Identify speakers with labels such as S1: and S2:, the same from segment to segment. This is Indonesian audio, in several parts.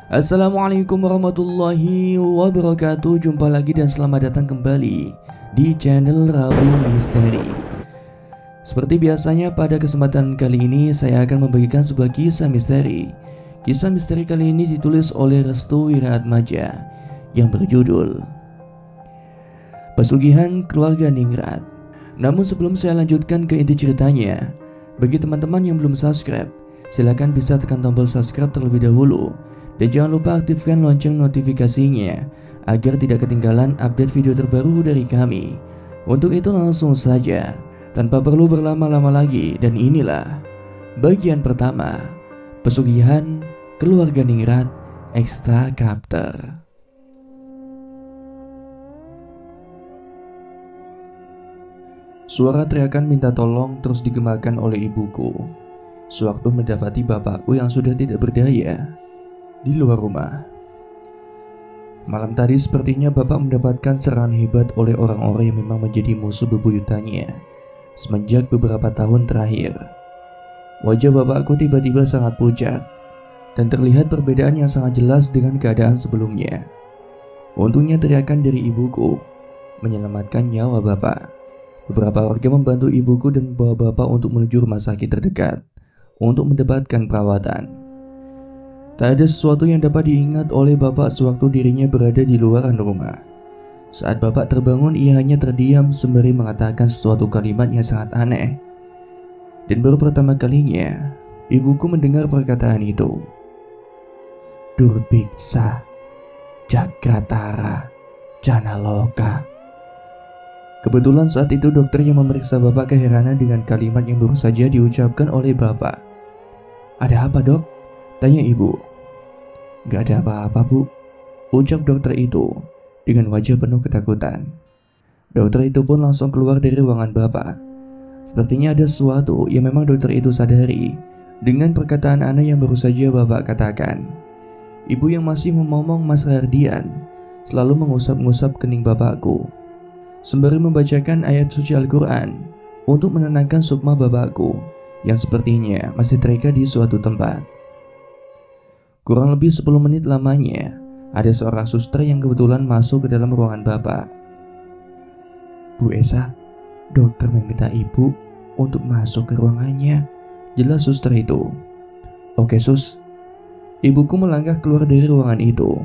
S1: Assalamualaikum warahmatullahi wabarakatuh. Jumpa lagi dan selamat datang kembali di channel Rabu Misteri. Seperti biasanya pada kesempatan kali ini saya akan membagikan sebuah kisah misteri. Kisah misteri kali ini ditulis oleh Restu Wiratmaja yang berjudul Pesugihan Keluarga Ningrat. Namun sebelum saya lanjutkan ke inti ceritanya, bagi teman-teman yang belum subscribe, silakan bisa tekan tombol subscribe terlebih dahulu. Dan jangan lupa aktifkan lonceng notifikasinya agar tidak ketinggalan update video terbaru dari kami. Untuk itu langsung saja, tanpa perlu berlama-lama lagi, dan inilah bagian pertama, Pesugihan Keluarga Ningrat Extra Chapter. Suara teriakan minta tolong terus digemakan oleh ibuku sewaktu mendapati bapakku yang sudah tidak berdaya di luar rumah. Malam tadi sepertinya bapak mendapatkan serangan hebat oleh orang-orang yang memang menjadi musuh bebuyutannya semenjak beberapa tahun terakhir. Wajah bapakku tiba-tiba sangat pucat dan terlihat perbedaan yang sangat jelas dengan keadaan sebelumnya. Untungnya teriakan dari ibuku menyelamatkan nyawa bapak. Beberapa warga membantu ibuku dan membawa bapak untuk menuju rumah sakit terdekat untuk mendapatkan perawatan. Tak ada sesuatu yang dapat diingat oleh bapak sewaktu dirinya berada di luaran rumah. Saat bapak terbangun, ia hanya terdiam sembari mengatakan sesuatu kalimat yang sangat aneh. Dan baru pertama kalinya, ibuku mendengar perkataan itu. Durbiksa, Jagratara, Janaloka. Kebetulan saat itu dokter yang memeriksa bapak keheranan dengan kalimat yang baru saja diucapkan oleh bapak. Ada apa, Dok? Tanya ibu. Gak ada apa-apa, Bu, ucap dokter itu dengan wajah penuh ketakutan. Dokter itu pun langsung keluar dari ruangan bapak. Sepertinya ada sesuatu yang memang dokter itu sadari dengan perkataan aneh yang baru saja bapak katakan. Ibu yang masih memomong Mas Rardian selalu mengusap-ngusap kening bapakku sembari membacakan ayat suci Al-Quran untuk menenangkan sukma bapakku yang sepertinya masih terikat di suatu tempat. Kurang lebih 10 menit lamanya, ada seorang suster yang kebetulan masuk ke dalam ruangan bapak. Bu Esa, dokter meminta ibu untuk masuk ke ruangannya, jelas suster itu. Oke sus. Ibuku melangkah keluar dari ruangan itu.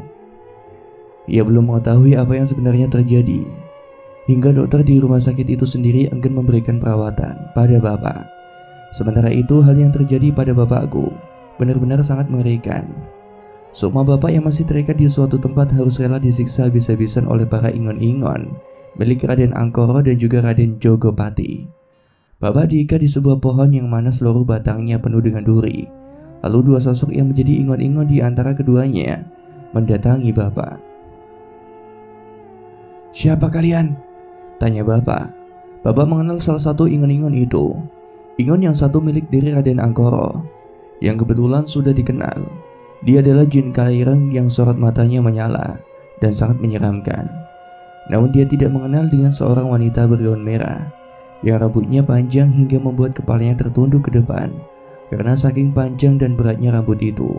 S1: Ia belum mengetahui apa yang sebenarnya terjadi, hingga dokter di rumah sakit itu sendiri enggan memberikan perawatan pada bapak. Sementara itu hal yang terjadi pada bapakku benar-benar sangat mengerikan. Sukma bapak yang masih terikat di suatu tempat harus rela disiksa habis-habisan oleh para ingon-ingon milik Raden Angkoro dan juga Raden Jogopati. Bapak diikat di sebuah pohon yang mana seluruh batangnya penuh dengan duri. Lalu dua sosok yang menjadi ingon-ingon di antara keduanya mendatangi bapak. Siapa kalian? Tanya bapak. Bapak mengenal salah satu ingon-ingon itu. Ingon yang satu milik diri Raden Angkoro, yang kebetulan sudah dikenal. Dia adalah jin Kalireng yang sorot matanya menyala dan sangat menyeramkan. Namun dia tidak mengenal dengan seorang wanita bergaun merah yang rambutnya panjang hingga membuat kepalanya tertunduk ke depan karena saking panjang dan beratnya rambut itu.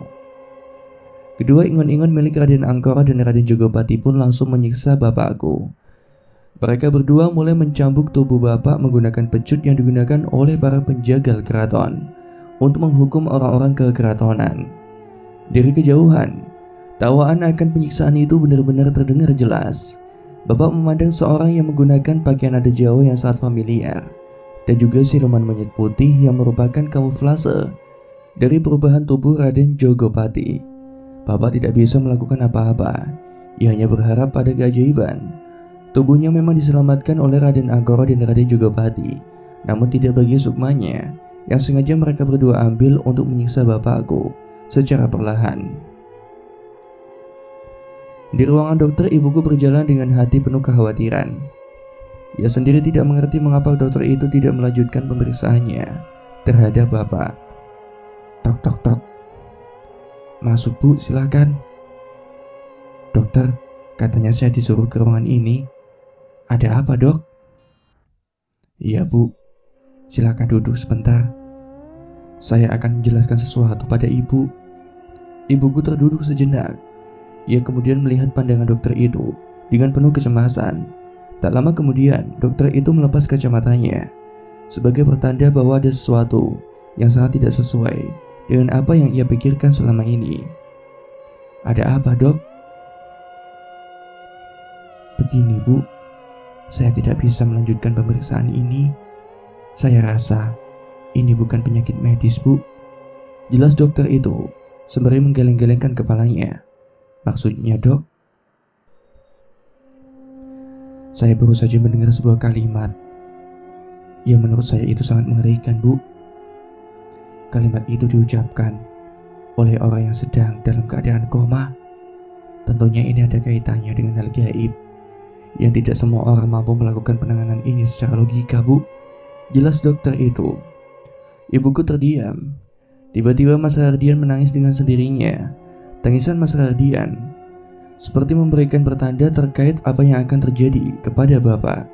S1: Kedua ingon-ingon milik Raden Angkoro dan Raden Jogopati pun langsung menyiksa bapakku. Mereka berdua mulai mencambuk tubuh bapak menggunakan pecut yang digunakan oleh para penjagal keraton untuk menghukum orang-orang kekeratonan. Dari kejauhan, tawaan akan penyiksaan itu benar-benar terdengar jelas. Bapak memandang seorang yang menggunakan pakaian adat Jawa yang sangat familiar dan juga siluman monyet putih yang merupakan kamuflase dari perubahan tubuh Raden Jogopati. Bapak tidak bisa melakukan apa-apa. Ia hanya berharap pada keajaiban. Tubuhnya memang diselamatkan oleh Raden Angkoro dan Raden Jogopati, namun tidak bagi sukmanya yang sengaja mereka berdua ambil untuk menyiksa bapakku secara perlahan. Di ruangan dokter, ibuku berjalan dengan hati penuh kekhawatiran. Ia sendiri tidak mengerti mengapa dokter itu tidak melanjutkan pemeriksaannya terhadap bapak. Tok tok tok. Masuk bu, silakan. Dokter, katanya saya disuruh ke ruangan ini. Ada apa dok? Iya bu, silakan duduk sebentar. Saya akan menjelaskan sesuatu pada ibu. Ibuku terduduk sejenak. Ia kemudian melihat pandangan dokter itu dengan penuh kecemasan. Tak lama kemudian, dokter itu melepas kacamatanya sebagai pertanda bahwa ada sesuatu yang sangat tidak sesuai dengan apa yang ia pikirkan selama ini. "Ada apa, Dok?" "Begini, Bu. Saya tidak bisa melanjutkan pemeriksaan ini. Saya rasa ini bukan penyakit medis, Bu," jelas dokter itu sembari menggeleng-gelengkan kepalanya. "Maksudnya, Dok?" "Saya baru saja mendengar sebuah kalimat yang menurut saya itu sangat mengerikan, Bu. Kalimat itu diucapkan oleh orang yang sedang dalam keadaan koma. Tentunya ini ada kaitannya dengan hal gaib yang tidak semua orang mampu melakukan penanganan ini secara logika, Bu," jelas dokter itu. Ibuku terdiam. Tiba-tiba Mas Hardian menangis dengan sendirinya. Tangisan Mas Hardian seperti memberikan pertanda terkait apa yang akan terjadi kepada Bapak.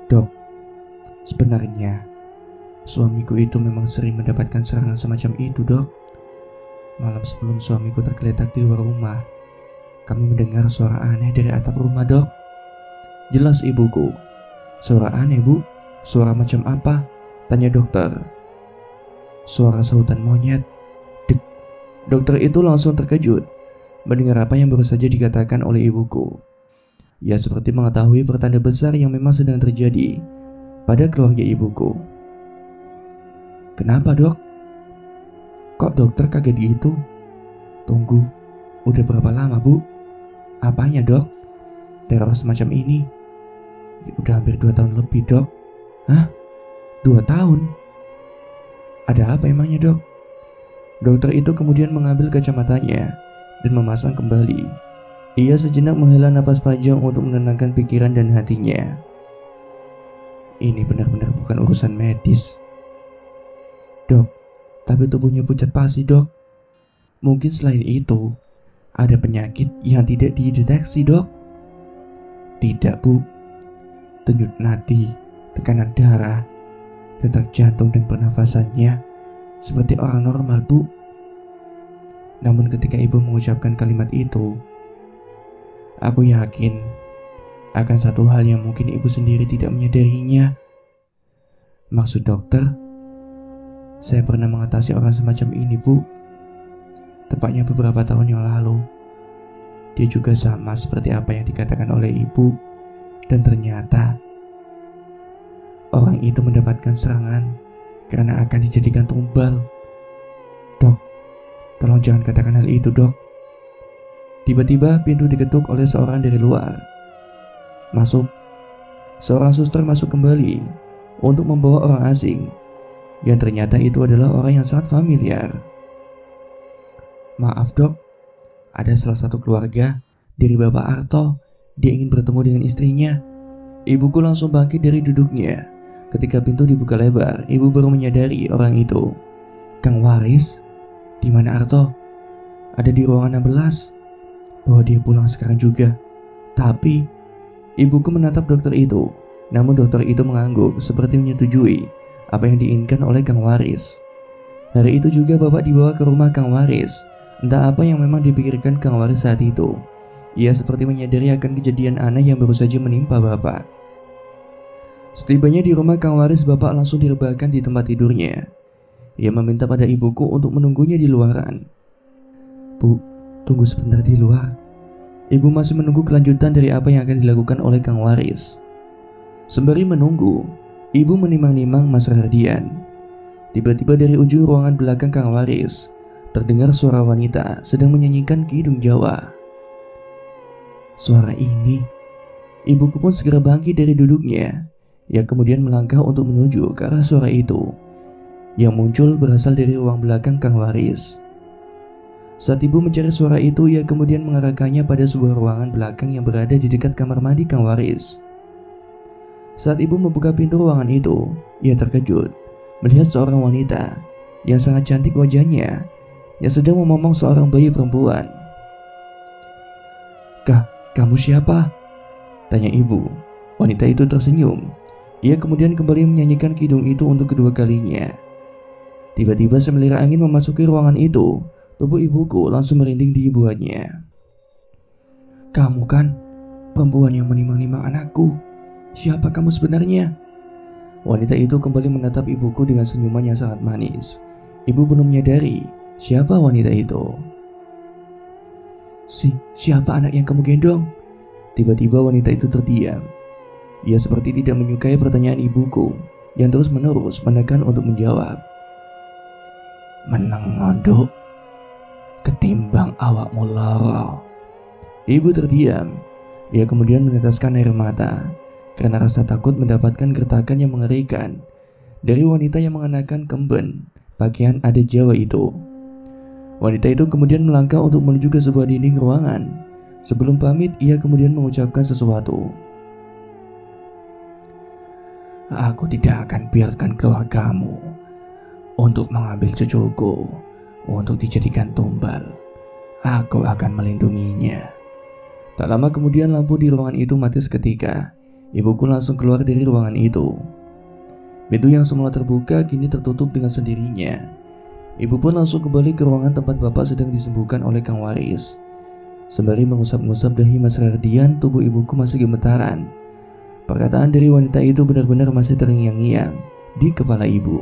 S1: "Dok, sebenarnya suamiku itu memang sering mendapatkan serangan semacam itu, Dok. Malam sebelum suamiku tergeletak di luar rumah, kami mendengar suara aneh dari atap rumah, Dok," jelas ibuku. "Suara aneh, Bu? Suara macam apa?" tanya dokter. "Suara sahutan monyet." Dek. Dokter itu langsung terkejut mendengar apa yang baru saja dikatakan oleh ibuku. Ia seperti mengetahui pertanda besar yang memang sedang terjadi pada keluarga ibuku. "Kenapa, Dok? Kok dokter kaget gitu?" "Tunggu, udah berapa lama, Bu?" "Apanya, Dok? Teror semacam ini?" "Ya, udah hampir 2 tahun lebih, Dok." "Hah? 2 tahun? Ada apa emangnya, Dok?" Dokter itu kemudian mengambil kacamatanya dan memasang kembali. Ia sejenak menghela napas panjang untuk menenangkan pikiran dan hatinya. "Ini benar-benar bukan urusan medis, Dok. Tapi tubuhnya pucat pasi, Dok. Mungkin selain itu ada penyakit yang tidak dideteksi, Dok." "Tidak, Bu. Denyut nadi, tekanan darah, detak jantung dan pernafasannya seperti orang normal, Bu. Namun ketika ibu mengucapkan kalimat itu, aku yakin akan satu hal yang mungkin ibu sendiri tidak menyadarinya. Maksud dokter, saya pernah mengatasi orang semacam ini, Bu. Tepatnya beberapa tahun yang lalu. Dia juga sama seperti apa yang dikatakan oleh ibu. Dan ternyata orang itu mendapatkan serangan karena akan dijadikan tumbal. Dok, tolong jangan katakan hal itu, Dok." Tiba-tiba pintu diketuk oleh seorang dari luar. "Masuk." Seorang suster masuk kembali untuk membawa orang asing yang ternyata itu adalah orang yang sangat familiar. "Maaf, Dok, ada salah satu keluarga dari Bapak Arto. Dia ingin bertemu dengan istrinya." Ibuku langsung bangkit dari duduknya. Ketika pintu dibuka lebar, ibu baru menyadari orang itu. "Kang Waris? Di mana Arto?" "Ada di ruangan 16. Bawa dia pulang sekarang juga." Tapi ibuku menatap dokter itu. Namun dokter itu mengangguk seperti menyetujui apa yang diinginkan oleh Kang Waris. Hari itu juga Bapak dibawa ke rumah Kang Waris. Entah apa yang memang dipikirkan Kang Waris saat itu. Ia seperti menyadari akan kejadian aneh yang baru saja menimpa Bapak. Setibanya di rumah Kang Waris, Bapak langsung direbahkan di tempat tidurnya. Ia meminta pada ibuku untuk menunggunya di luaran. "Bu, tunggu sebentar di luar." Ibu masih menunggu kelanjutan dari apa yang akan dilakukan oleh Kang Waris. Sembari menunggu, ibu menimang-nimang Mas Hardian. Tiba-tiba dari ujung ruangan belakang Kang Waris terdengar suara wanita sedang menyanyikan kidung Jawa. Suara ini, ibuku pun segera bangkit dari duduknya. Ia kemudian melangkah untuk menuju ke arah suara itu yang muncul berasal dari ruang belakang Kang Waris. Saat ibu mencari suara itu, ia kemudian mengarahkannya pada sebuah ruangan belakang yang berada di dekat kamar mandi Kang Waris. Saat ibu membuka pintu ruangan itu, ia terkejut melihat seorang wanita yang sangat cantik wajahnya yang sedang memomong seorang bayi perempuan. Kamu siapa?" tanya ibu. Wanita itu tersenyum. Ia kemudian kembali menyanyikan kidung itu untuk kedua kalinya. Tiba-tiba semilir angin memasuki ruangan itu. Tubuh ibuku langsung merinding di buahnya. Kamu kan perempuan yang menimang-nimang anakku. Siapa kamu sebenarnya? Wanita itu kembali menatap ibuku dengan senyuman yang sangat manis. Ibu belum menyadari siapa wanita itu. Siapa anak yang kamu gendong? Tiba-tiba wanita itu terdiam. Ia seperti tidak menyukai pertanyaan ibuku yang terus-menerus menekan untuk menjawab. Menengonduk ketimbang awakmu loro. Ibu terdiam. Ia kemudian meneteskan air mata karena rasa takut mendapatkan gertakan yang mengerikan dari wanita yang mengenakan kemben pakaian adat Jawa itu. Wanita itu kemudian melangkah untuk menuju ke sebuah dinding ruangan. Sebelum pamit, ia kemudian mengucapkan sesuatu. Aku tidak akan biarkan keluargamu untuk mengambil cucuku untuk dijadikan tumbal. Aku akan melindunginya. Tak lama kemudian lampu di ruangan itu mati seketika. Ibuku langsung keluar dari ruangan itu. Pintu yang semula terbuka kini tertutup dengan sendirinya. Ibu pun langsung kembali ke ruangan tempat bapak sedang disembuhkan oleh Kang Waris. Sembari mengusap-ngusap dahi Mas Rardian, tubuh ibuku masih gemetaran. Perkataan dari wanita itu benar-benar masih terngiang-ngiang di kepala ibu.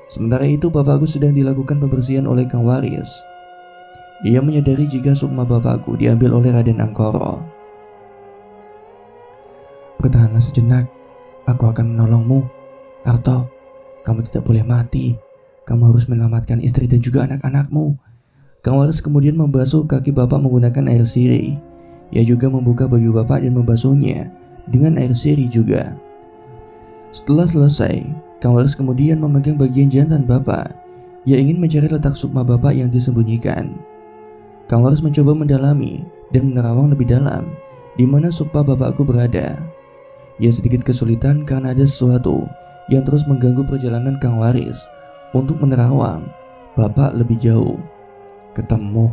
S1: Sementara itu bapakku sedang dilakukan pembersihan oleh Kang Waris. Ia menyadari jika sukma bapakku diambil oleh Raden Angkoro. Bertahanlah sejenak, aku akan menolongmu. Arto, kamu tidak boleh mati. Kamu harus menyelamatkan istri dan juga anak-anakmu. Kang Waris kemudian membasuh kaki bapak menggunakan air sirih. Ia juga membuka baju bapak dan membasuhnya dengan air sirih juga. Setelah selesai, Kang Waris kemudian memegang bagian jantan bapak. Ia ingin mencari letak sukma bapak yang disembunyikan. Kang Waris mencoba mendalami dan menerawang lebih dalam di mana sukma bapakku berada. Ia sedikit kesulitan karena ada sesuatu yang terus mengganggu perjalanan Kang Waris untuk menerawang bapak lebih jauh. Ketemu.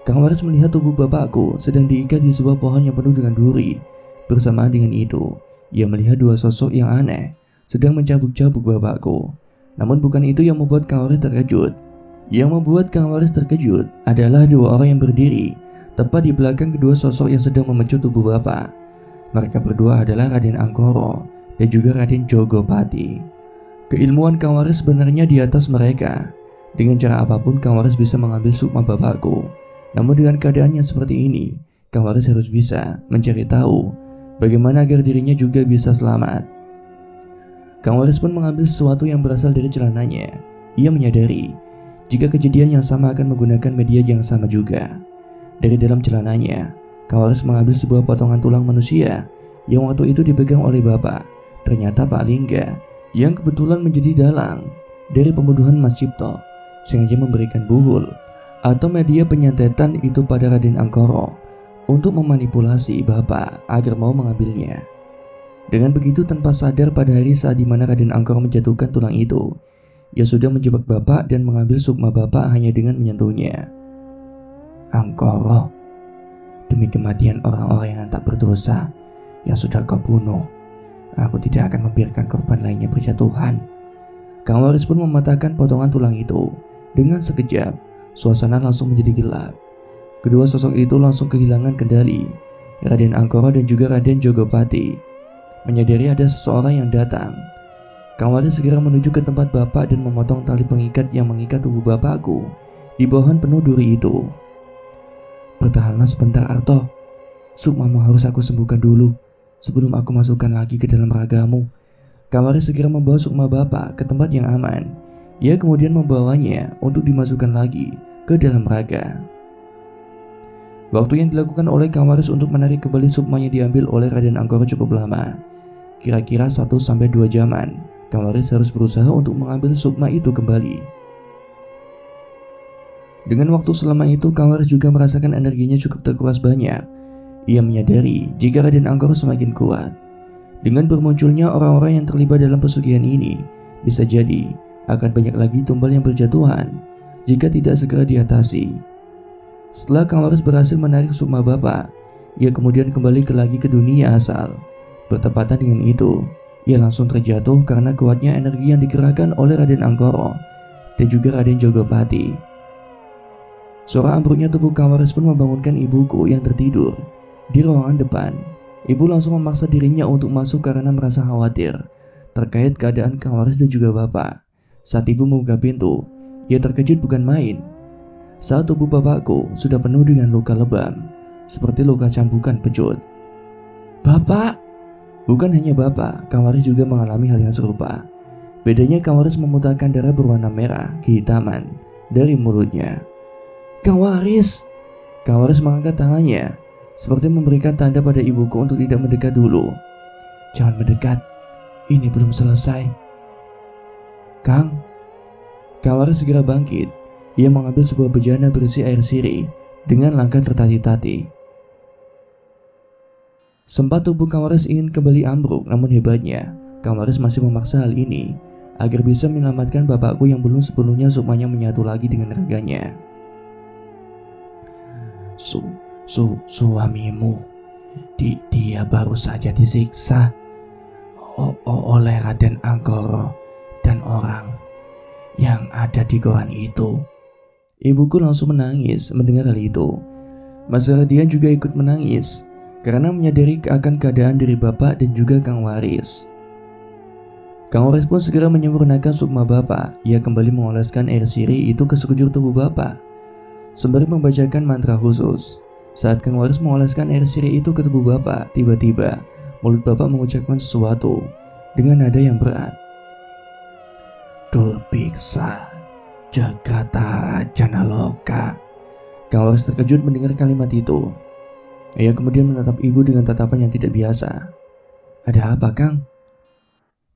S1: Kang Waris melihat tubuh bapakku sedang diikat di sebuah pohon yang penuh dengan duri. Bersamaan dengan itu, ia melihat dua sosok yang aneh sedang mencabuk-cabuk bapakku. Namun bukan itu yang membuat Kang Waris terkejut. Yang membuat Kang Waris terkejut adalah dua orang yang berdiri tepat di belakang kedua sosok yang sedang memecut tubuh bapak. Mereka berdua adalah Raden Angkoro dan juga Raden Jogopati. Keilmuan Kang Waris sebenarnya di atas mereka. Dengan cara apapun Kang Waris bisa mengambil sukma bapakku. Namun dengan keadaan yang seperti ini, Kang Waris harus bisa mencari tahu bagaimana agar dirinya juga bisa selamat. Kang Waris pun mengambil sesuatu yang berasal dari celananya. Ia menyadari jika kejadian yang sama akan menggunakan media yang sama juga. Dari dalam celananya, Kang Waris mengambil sebuah potongan tulang manusia yang waktu itu dipegang oleh bapak. Ternyata Pak Lingga yang kebetulan menjadi dalang dari pembunuhan Mas Cipto sengaja memberikan buhul atau media penyantetan itu pada Raden Angkoro untuk memanipulasi bapak agar mau mengambilnya. Dengan begitu tanpa sadar pada hari saat dimana Raden Angkoro menjatuhkan tulang itu, ia sudah menjebak bapak dan mengambil sukma bapak hanya dengan menyentuhnya. Angkoro, demi kematian orang-orang yang tak berdosa yang sudah kau bunuh, aku tidak akan membiarkan korban lainnya berjatuhan. Kang Waris pun mematahkan potongan tulang itu. Dengan sekejap, suasana langsung menjadi gelap. Kedua sosok itu langsung kehilangan kendali. Raden Angkoro dan juga Raden Jogopati menyadari ada seseorang yang datang. Kang Waris segera menuju ke tempat bapak dan memotong tali pengikat yang mengikat tubuh bapakku di pohon penuh duri itu. Bertahanlah sebentar Arto. Sukmamu harus aku sembuhkan dulu sebelum aku masukkan lagi ke dalam ragamu. Kang Waris segera membawa sukma bapak ke tempat yang aman. Ia kemudian membawanya untuk dimasukkan lagi ke dalam raga. Waktu yang dilakukan oleh Kang Waris untuk menarik kembali sukma yang diambil oleh Raden Angkoro cukup lama. Kira-kira 1-2 jaman, Kang Waris harus berusaha untuk mengambil sukma itu kembali. Dengan waktu selama itu, Kang Waris juga merasakan energinya cukup terkuras banyak. Ia menyadari jika Raden Angkoro semakin kuat. Dengan bermunculnya orang-orang yang terlibat dalam pesugihan ini, bisa jadi akan banyak lagi tumbal yang berjatuhan jika tidak segera diatasi. Setelah Kang Waris berhasil menarik sukma bapak, ia kemudian kembali lagi ke dunia asal. Bertepatan dengan itu, ia langsung terjatuh karena kuatnya energi yang digerakkan oleh Raden Angkoro dan juga Raden Jogopati. Suara ambruknya tubuh Kang Waris pun membangunkan ibuku yang tertidur di ruangan depan. Ibu langsung memaksa dirinya untuk masuk karena merasa khawatir terkait keadaan Kang Waris dan juga bapak. Saat ibu membuka pintu, ia terkejut bukan main. Saat tubuh bapakku sudah penuh dengan luka lebam, seperti luka cambukan pecut. "Bapak!" Bukan hanya bapak, Kang Waris juga mengalami hal yang serupa. Bedanya Kang Waris memuntahkan darah berwarna merah kehitaman dari mulutnya. "Kang Waris!" Kang Waris mengangkat tangannya, seperti memberikan tanda pada ibuku untuk tidak mendekat dulu. "Jangan mendekat, ini belum selesai." "Kang." Kang Waris segera bangkit. Ia mengambil sebuah bejana berisi air sirih dengan langkah tertati-tati. Sempat tubuh Kang Waris ingin kembali ambruk, namun hebatnya Kang Waris masih memaksa hal ini agar bisa menyelamatkan bapakku yang belum sepenuhnya sukmanya menyatu lagi dengan raganya. Suamimu, dia baru saja disiksa oleh Raden Anggoro dan orang yang ada di goan itu." Ibuku langsung menangis mendengar hal itu. Mas Radian juga ikut menangis karena menyadari akan keadaan dari bapak dan juga Kang Waris. Kang Waris pun segera menyempurnakan sukma bapak. Ia kembali mengoleskan air sirih itu ke sekujur tubuh bapak sembari membacakan mantra khusus. Saat Kang Waris mengoleskan air sirih itu ke tubuh bapak, tiba-tiba mulut bapak mengucapkan sesuatu dengan nada yang berat. "Durbiksa Jagratara Janaloka." Kang Waris terkejut mendengar kalimat itu. Ia kemudian menatap ibu dengan tatapan yang tidak biasa. "Ada apa, Kang?"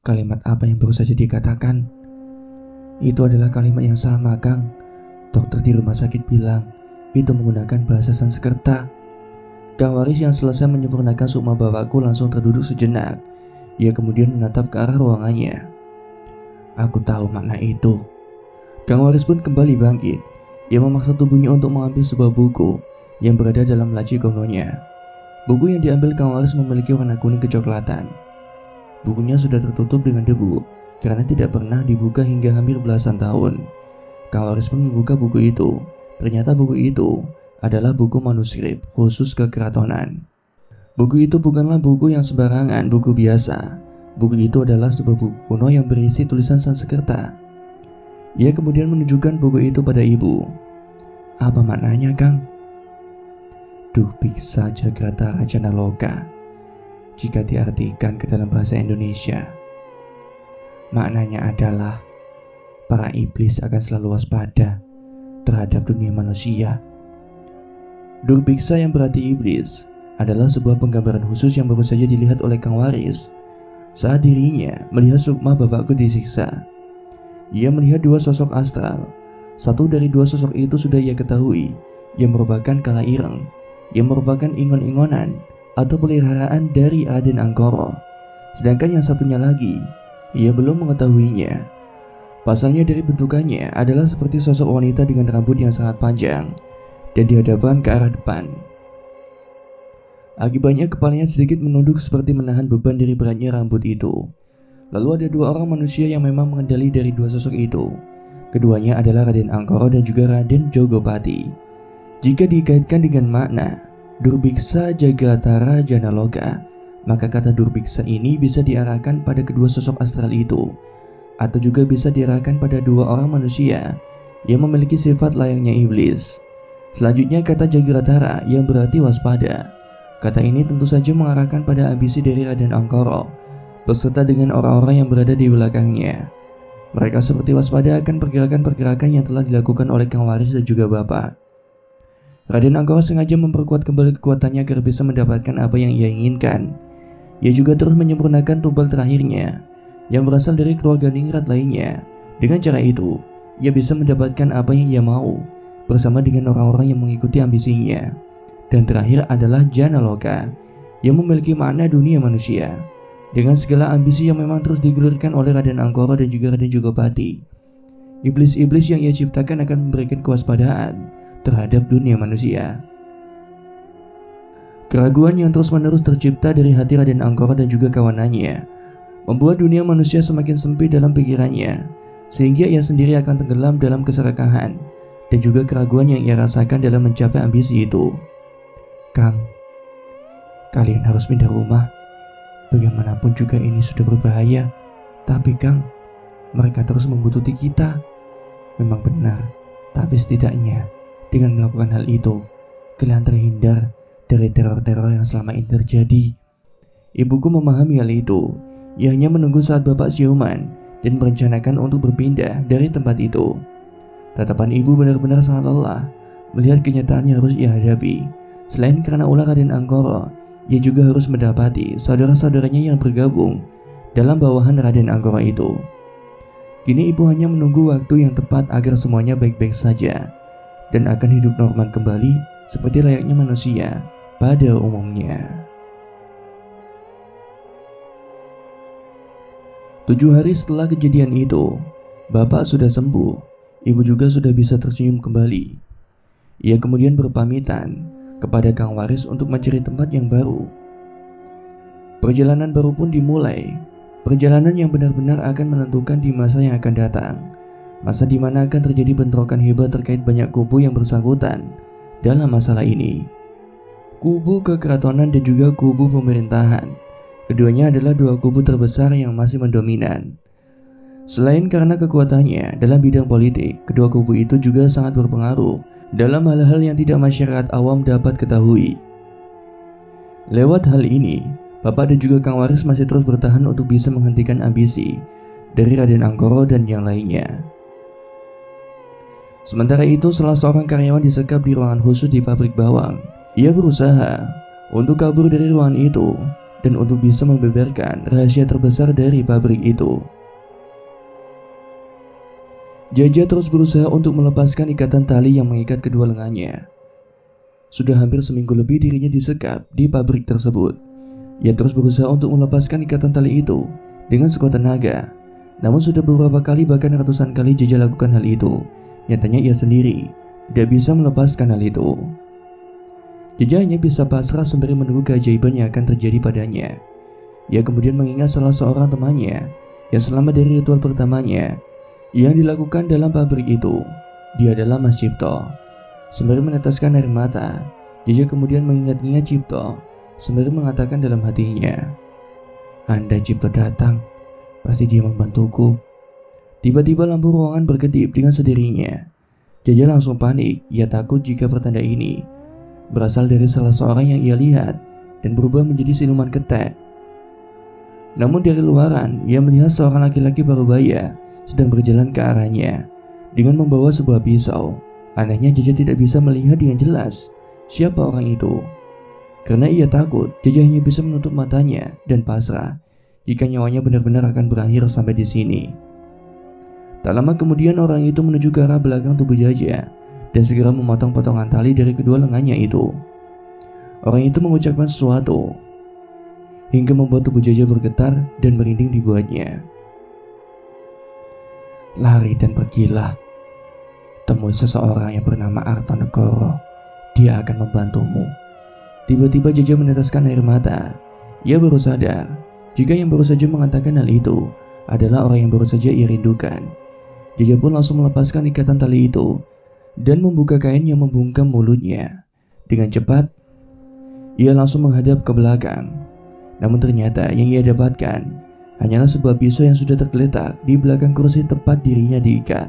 S1: "Kalimat apa yang baru saja dikatakan?" "Itu adalah kalimat yang sama, Kang. Dokter di rumah sakit bilang itu menggunakan bahasa Sanskerta." Kang Waris yang selesai menyempurnakan sukma bapakku langsung terduduk sejenak. Ia kemudian menatap ke arah ruangannya. "Aku tahu makna itu." Kang Waris pun kembali bangkit. Ia memaksa tubuhnya untuk mengambil sebuah buku yang berada dalam laci kononya. Buku yang diambil Kang Waris memiliki warna kuning kecoklatan. Bukunya sudah tertutup dengan debu karena tidak pernah dibuka hingga hampir belasan tahun. Kang Waris pun membuka buku itu. Ternyata buku itu adalah buku manuskrip khusus kekeratonan. Buku itu bukanlah buku yang sembarangan, buku biasa. Buku itu adalah sebuah buku kuno yang berisi tulisan Sanskerta. Ia kemudian menunjukkan buku itu pada ibu. "Apa maknanya, Kang?" "Durbiksa Jagratara Janaloka." Jika diartikan ke dalam bahasa Indonesia, maknanya adalah para iblis akan selalu waspada terhadap dunia manusia. Durbiksa yang berarti iblis adalah sebuah penggambaran khusus yang baru saja dilihat oleh Kang Waris saat dirinya melihat sukma bapakku disiksa. Ia melihat dua sosok astral. Satu dari dua sosok itu sudah ia ketahui, yang merupakan Kala Ireng, yang merupakan ingon-ingonan atau peliharaan dari Raden Anggoro. Sedangkan yang satunya lagi, ia belum mengetahuinya. Pasalnya dari bentukannya adalah seperti sosok wanita dengan rambut yang sangat panjang dan dihadapkan ke arah depan. Akibatnya kepalanya sedikit menunduk seperti menahan beban dari beratnya rambut itu. Lalu ada dua orang manusia yang memang mengendali dari dua sosok itu. Keduanya adalah Raden Anggoro dan juga Raden Jogopati. Jika dikaitkan dengan makna Durbiksa Jagratara Janaloka, maka kata Durbiksa ini bisa diarahkan pada kedua sosok astral itu, atau juga bisa diarahkan pada dua orang manusia yang memiliki sifat layaknya iblis. Selanjutnya kata Jagratara yang berarti waspada. Kata ini tentu saja mengarahkan pada ambisi dari Raden Anggoro beserta dengan orang-orang yang berada di belakangnya. Mereka seperti waspada akan pergerakan-pergerakan yang telah dilakukan oleh Kang Waris dan juga bapak. Raden Anggoro sengaja memperkuat kembali kekuatannya agar bisa mendapatkan apa yang ia inginkan. Ia juga terus menyempurnakan tumbal terakhirnya yang berasal dari keluarga ningrat lainnya. Dengan cara itu, ia bisa mendapatkan apa yang ia mau bersama dengan orang-orang yang mengikuti ambisinya. Dan terakhir adalah Janaloka yang memiliki makna dunia manusia. Dengan segala ambisi yang memang terus digulirkan oleh Raden Anggoro dan juga Raden Jogopati, iblis-iblis yang ia ciptakan akan memberikan kewaspadaan terhadap dunia manusia. Keraguan yang terus-menerus tercipta dari hati Raden Anggoro dan juga kawanannya membuat dunia manusia semakin sempit dalam pikirannya. sehingga ia sendiri akan tenggelam dalam keserakahan dan juga keraguan yang ia rasakan dalam mencapai ambisi itu. Kang, kalian harus pindah rumah. Bagaimanapun juga ini sudah berbahaya. Tapi Kang, mereka terus membutuhkan kita. Memang benar, tapi setidaknya dengan melakukan hal itu, kalian terhindar dari teror-teror yang selama ini terjadi. Ibuku memahami hal itu. Ia hanya menunggu saat bapak siuman dan merencanakan untuk berpindah dari tempat itu. Tatapan ibu benar-benar sangat lelah melihat kenyataan yang harus ia hadapi. Selain karena ulah Raden Anggoro, ia juga harus mendapati saudara-saudaranya yang bergabung dalam bawahan Raden Anggoro itu. Kini ibu hanya menunggu waktu yang tepat agar semuanya baik-baik saja dan akan hidup normal kembali seperti layaknya manusia pada umumnya. 7 hari setelah kejadian itu, bapak sudah sembuh, ibu juga sudah bisa tersenyum kembali. Ia kemudian berpamitan kepada Kang Waris untuk mencari tempat yang baru. Perjalanan baru pun dimulai. Perjalanan yang benar-benar akan menentukan di masa yang akan datang. Masa di mana akan terjadi bentrokan hebat terkait banyak kubu yang bersangkutan dalam masalah ini. Kubu kekeratonan dan juga kubu pemerintahan. Keduanya adalah dua kubu terbesar yang masih mendominan. Selain karena kekuatannya dalam bidang politik, kedua kubu itu juga sangat berpengaruh dalam hal-hal yang tidak masyarakat awam dapat ketahui. Lewat hal ini, bapak dan juga Kang Waris masih terus bertahan untuk bisa menghentikan ambisi dari Raden Anggoro dan yang lainnya. Sementara itu, salah seorang karyawan disekap di ruangan khusus di pabrik bawang. Ia berusaha untuk kabur dari ruangan itu dan untuk bisa membeberkan rahasia terbesar dari pabrik itu. Jaja terus berusaha untuk melepaskan ikatan tali yang mengikat kedua lengannya. Sudah hampir seminggu lebih dirinya disekap di pabrik tersebut. Ia terus berusaha untuk melepaskan ikatan tali itu dengan sekuat tenaga. Namun sudah beberapa kali bahkan ratusan kali Jaja lakukan hal itu. Nyatanya ia sendiri tidak bisa melepaskan hal itu. Jaja hanya bisa pasrah sembari menunggu keajaiban yang akan terjadi padanya. Ia kemudian mengingat salah seorang temannya yang selama dari ritual pertamanya yang dilakukan dalam pabrik itu. Dia adalah Mas Cipto. Sembari meneteskan air mata, Jaja kemudian mengingat-ingat Cipto sembari mengatakan dalam hatinya, "Andai Cipto datang, pasti dia membantuku." Tiba-tiba lampu ruangan berkedip dengan sendirinya. Jaja langsung panik. Ia takut jika pertanda ini berasal dari salah seorang yang ia lihat dan berubah menjadi siluman ketek. Namun dari luaran, ia melihat seorang laki-laki parubaya sedang berjalan ke arahnya dengan membawa sebuah pisau. Anehnya Jaja tidak bisa melihat dengan jelas siapa orang itu. Karena ia takut, Jaja hanya bisa menutup matanya dan pasrah jika nyawanya benar-benar akan berakhir sampai di sini. Tak lama kemudian orang itu menuju ke arah belakang tubuh Jaja dan segera memotong potongan tali dari kedua lengannya itu. Orang itu mengucapkan sesuatu hingga membuat tubuh Jaja bergetar dan merinding dibuatnya. "Lari dan pergilah. Temui seseorang yang bernama Artonegoro. Dia akan membantumu." Tiba-tiba Jaja meneteskan air mata. Ia baru sadar jika yang baru saja mengatakan hal itu adalah orang yang baru saja ia rindukan. Jaja pun langsung melepaskan ikatan tali itu dan membuka kain yang membungkam mulutnya. Dengan cepat, ia langsung menghadap ke belakang. Namun ternyata yang ia dapatkan hanyalah sebuah pisau yang sudah tergeletak di belakang kursi tempat dirinya diikat.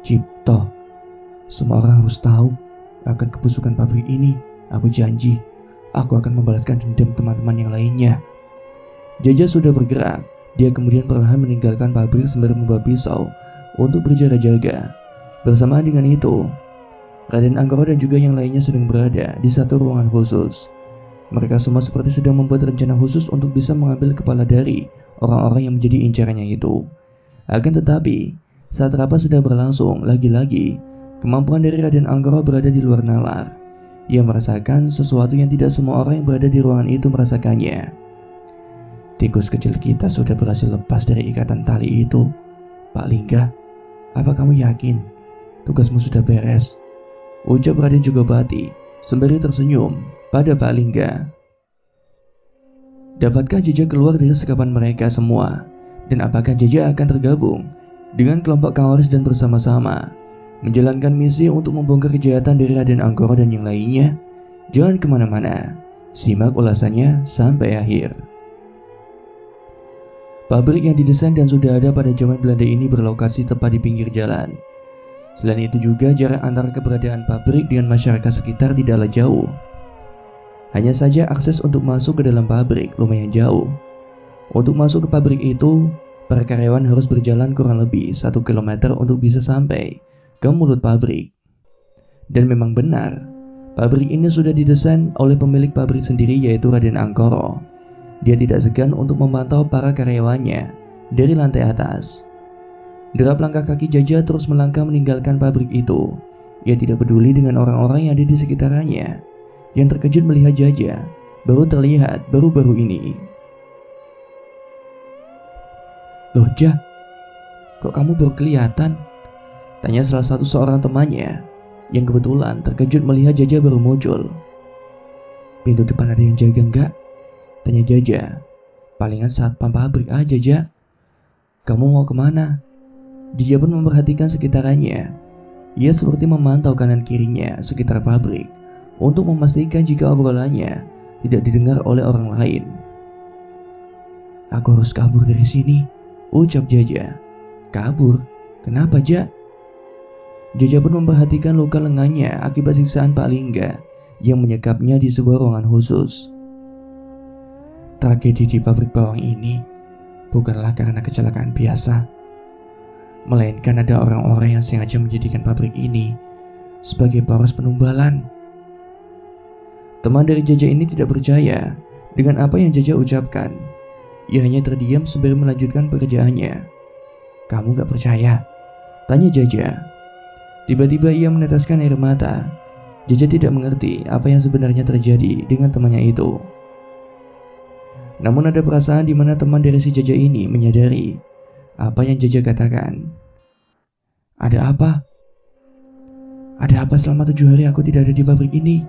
S1: "Cipto, semua orang harus tahu akan kebusukan pabrik ini. Aku janji, aku akan membalaskan dendam teman-teman yang lainnya." Jaja sudah bergerak. Dia kemudian perlahan meninggalkan pabrik sembari membawa pisau untuk berjaga-jaga. Bersamaan dengan itu, Raden Anggoro dan juga yang lainnya sedang berada di satu ruangan khusus. Mereka semua seperti sedang membuat rencana khusus untuk bisa mengambil kepala dari orang-orang yang menjadi incarannya itu. Akan tetapi, saat rapat sedang berlangsung, lagi-lagi kemampuan dari Raden Anggoro berada di luar nalar. Ia merasakan sesuatu yang tidak semua orang yang berada di ruangan itu merasakannya. "Tikus kecil kita sudah berhasil lepas dari ikatan tali itu. Pak Lingga, apa kamu yakin tugasmu sudah beres?" ucap Raden Jogobati sembari tersenyum pada Pak Lingga. Dapatkah Jaja keluar dari sekapan mereka semua? Dan apakah Jaja akan tergabung dengan kelompok Kawaris dan bersama-sama menjalankan misi untuk membongkar kejahatan dari Raden Angkoro dan yang lainnya. Jangan kemana-mana, simak ulasannya sampai akhir. Pabrik yang didesain dan sudah ada pada zaman Belanda ini berlokasi tepat di pinggir jalan. Selain itu juga jarak antara keberadaan pabrik dengan masyarakat sekitar tidaklah jauh. Hanya saja akses untuk masuk ke dalam pabrik lumayan jauh. Untuk masuk ke pabrik itu, para karyawan harus berjalan kurang lebih 1 kilometer untuk bisa sampai ke mulut pabrik. Dan memang benar, pabrik ini sudah didesain oleh pemilik pabrik sendiri, yaitu Raden Angkoro. Dia tidak segan untuk memantau para karyawannya dari lantai atas. Derap langkah kaki Jaja terus melangkah meninggalkan pabrik itu. Ia tidak peduli dengan orang-orang yang ada di sekitarnya, yang terkejut melihat Jaja baru terlihat baru-baru ini. "Loh Ja, kok kamu baru kelihatan?" tanya salah satu seorang temannya yang kebetulan terkejut melihat Jaja baru muncul. "Pintu depan ada yang jaga enggak?" tanya Jaja. "Palingan satpam pabrik aja, Ja. Kamu mau kemana?" Jaja pun memperhatikan sekitarnya. Ia seperti memantau kanan kirinya sekitar pabrik untuk memastikan jika obrolannya tidak didengar oleh orang lain. "Aku harus kabur dari sini," ucap Jaja. "Kabur? Kenapa, Ja?" Jaja pun memperhatikan luka lengannya akibat siksaan Pak Lingga yang menyekapnya di sebuah ruangan khusus. "Tragedi di pabrik bawang ini bukanlah karena kecelakaan biasa, melainkan ada orang-orang yang sengaja menjadikan pabrik ini sebagai poros penumbalan." Teman dari Jaja ini tidak percaya dengan apa yang Jaja ucapkan. Ia hanya terdiam sembari melanjutkan pekerjaannya. "Kamu gak percaya?" tanya Jaja. Tiba-tiba ia meneteskan air mata. Jaja tidak mengerti apa yang sebenarnya terjadi dengan temannya itu. Namun ada perasaan di mana teman dari si Jaja ini menyadari apa yang Jaja katakan. "Ada apa? Ada apa selama 7 hari aku tidak ada di pabrik ini?"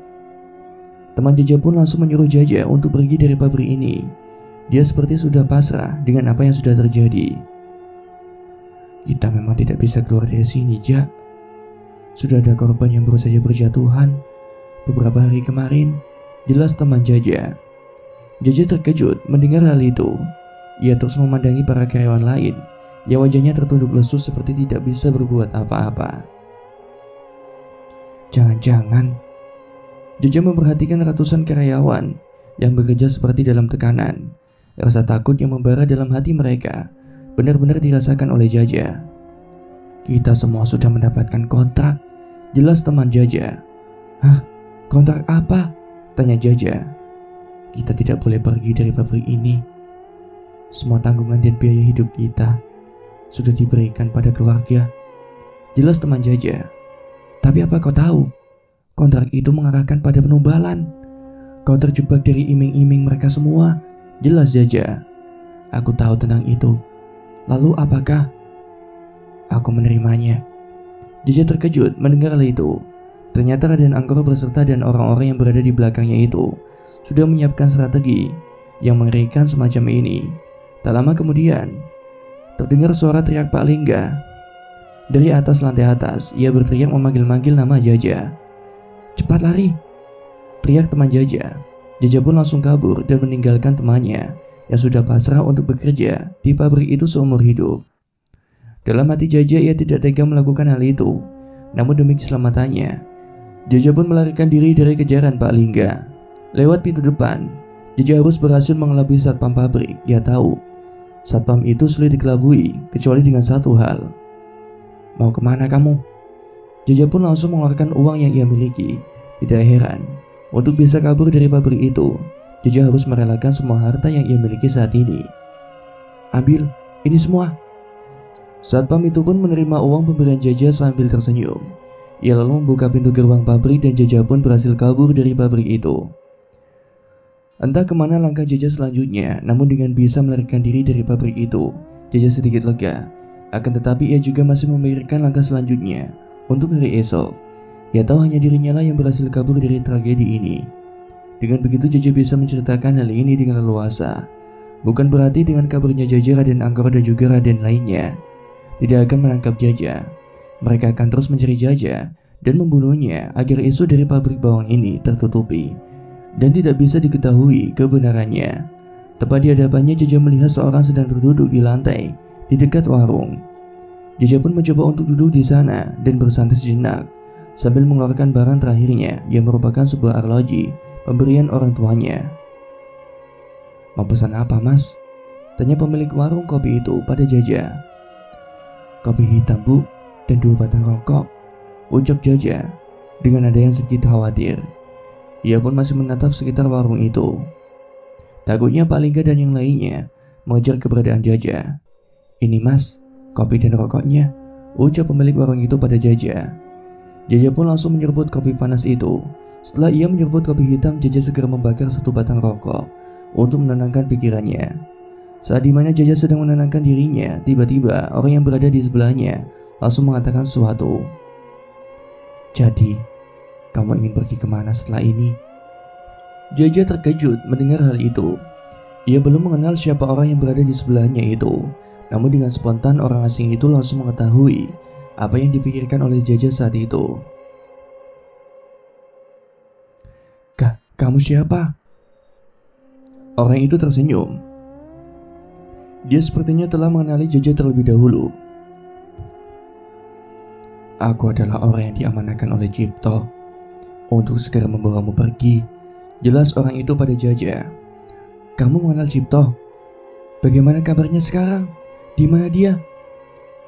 S1: Teman Jaja pun langsung menyuruh Jaja untuk pergi dari pabrik ini. Dia seperti sudah pasrah dengan apa yang sudah terjadi. "Kita memang tidak bisa keluar dari sini, Ja. Sudah ada korban yang baru saja berjatuhan beberapa hari kemarin," jelas teman Jaja. Jaja terkejut mendengar hal itu. Ia terus memandangi para karyawan lain yang wajahnya tertunduk lesu seperti tidak bisa berbuat apa-apa. Jangan-jangan Jaja memperhatikan ratusan karyawan yang bekerja seperti dalam tekanan. Rasa takut yang membara dalam hati mereka benar-benar dirasakan oleh Jaja. "Kita semua sudah mendapatkan kontrak," jelas teman Jaja. "Hah? Kontrak apa?" tanya Jaja. "Kita tidak boleh pergi dari pabrik ini. Semua tanggungan dan biaya hidup kita sudah diberikan pada keluarga," jelas teman Jaja. "Tapi apa kau tahu? Kontrak itu mengarahkan pada penumbalan. Kau terjebak dari iming-iming mereka semua," jelas Jaja. "Aku tahu tentang itu. Lalu apakah?" "Aku menerimanya." Jaja terkejut mendengar hal itu. Ternyata Raden Angkoro beserta dan orang-orang yang berada di belakangnya itu sudah menyiapkan strategi yang mengerikan semacam ini. Tak lama kemudian, terdengar suara teriak Pak Lingga. Dari atas lantai atas, ia berteriak memanggil-manggil nama Jaja. "Cepat lari!" teriak teman Jaja. Jaja pun langsung kabur dan meninggalkan temannya yang sudah pasrah untuk bekerja di pabrik itu seumur hidup. Dalam hati Jaja ia tidak tega melakukan hal itu. Namun demi keselamatannya, Jaja pun melarikan diri dari kejaran Pak Lingga. Lewat pintu depan, Jaja harus berhasil mengelabui satpam pabrik. Ia tahu satpam itu sulit dikelabui kecuali dengan satu hal. "Mau kemana kamu?" Jaja pun langsung mengeluarkan uang yang ia miliki. Tidak heran, untuk bisa kabur dari pabrik itu, Jaja harus merelakan semua harta yang ia miliki saat ini. "Ambil, ini semua." Satpam itu pun menerima uang pemberian Jaja sambil tersenyum. Ia lalu membuka pintu gerbang pabrik dan Jaja pun berhasil kabur dari pabrik itu. Entah kemana langkah Jaja selanjutnya, namun dengan bisa melarikan diri dari pabrik itu, Jaja sedikit lega. Akan tetapi ia juga masih memikirkan langkah selanjutnya untuk hari esok. Ia tahu hanya dirinya lah yang berhasil kabur dari tragedi ini. Dengan begitu Jaja bisa menceritakan hal ini dengan leluasa. Bukan berarti dengan kabarnya Jaja, Raden Angkoro dan juga Raden lainnya tidak akan menangkap Jaja. Mereka akan terus mencari Jaja dan membunuhnya agar isu dari pabrik bawang ini tertutupi dan tidak bisa diketahui kebenarannya. Tepat di hadapannya, Jaja melihat seorang sedang terduduk di lantai di dekat warung. Jaja pun mencoba untuk duduk di sana dan bersantai sejenak sambil mengeluarkan barang terakhirnya yang merupakan sebuah arloji pemberian orang tuanya. "Mau pesan apa, Mas?" tanya pemilik warung kopi itu pada Jaja. "Kopi hitam, Bu, dan 2 batang rokok," ucap Jaja dengan nada yang sedikit khawatir. Ia pun masih menatap sekitar warung itu. Takutnya Pak Lingga dan yang lainnya mengejar keberadaan Jaja. "Ini, Mas, kopi dan rokoknya," ucap pemilik warung itu pada Jaja. Jaja pun langsung menyeruput kopi panas itu. Setelah ia menyeruput kopi hitam, Jaja segera membakar 1 batang rokok untuk menenangkan pikirannya. Saat dimana Jaja sedang menenangkan dirinya, tiba-tiba orang yang berada di sebelahnya langsung mengatakan sesuatu. "Jadi, kamu ingin pergi kemana setelah ini?" Jaja terkejut mendengar hal itu. Ia belum mengenal siapa orang yang berada di sebelahnya itu. Namun dengan spontan orang asing itu langsung mengetahui apa yang dipikirkan oleh Jaja saat itu. Kamu siapa?" Orang itu tersenyum. Dia sepertinya telah mengenali Jaja terlebih dahulu. "Aku adalah orang yang diamanahkan oleh Cipto untuk segera membawamu pergi," jelas orang itu pada Jaja. "Kamu mengenal Cipto? Bagaimana kabarnya sekarang? Di mana dia?"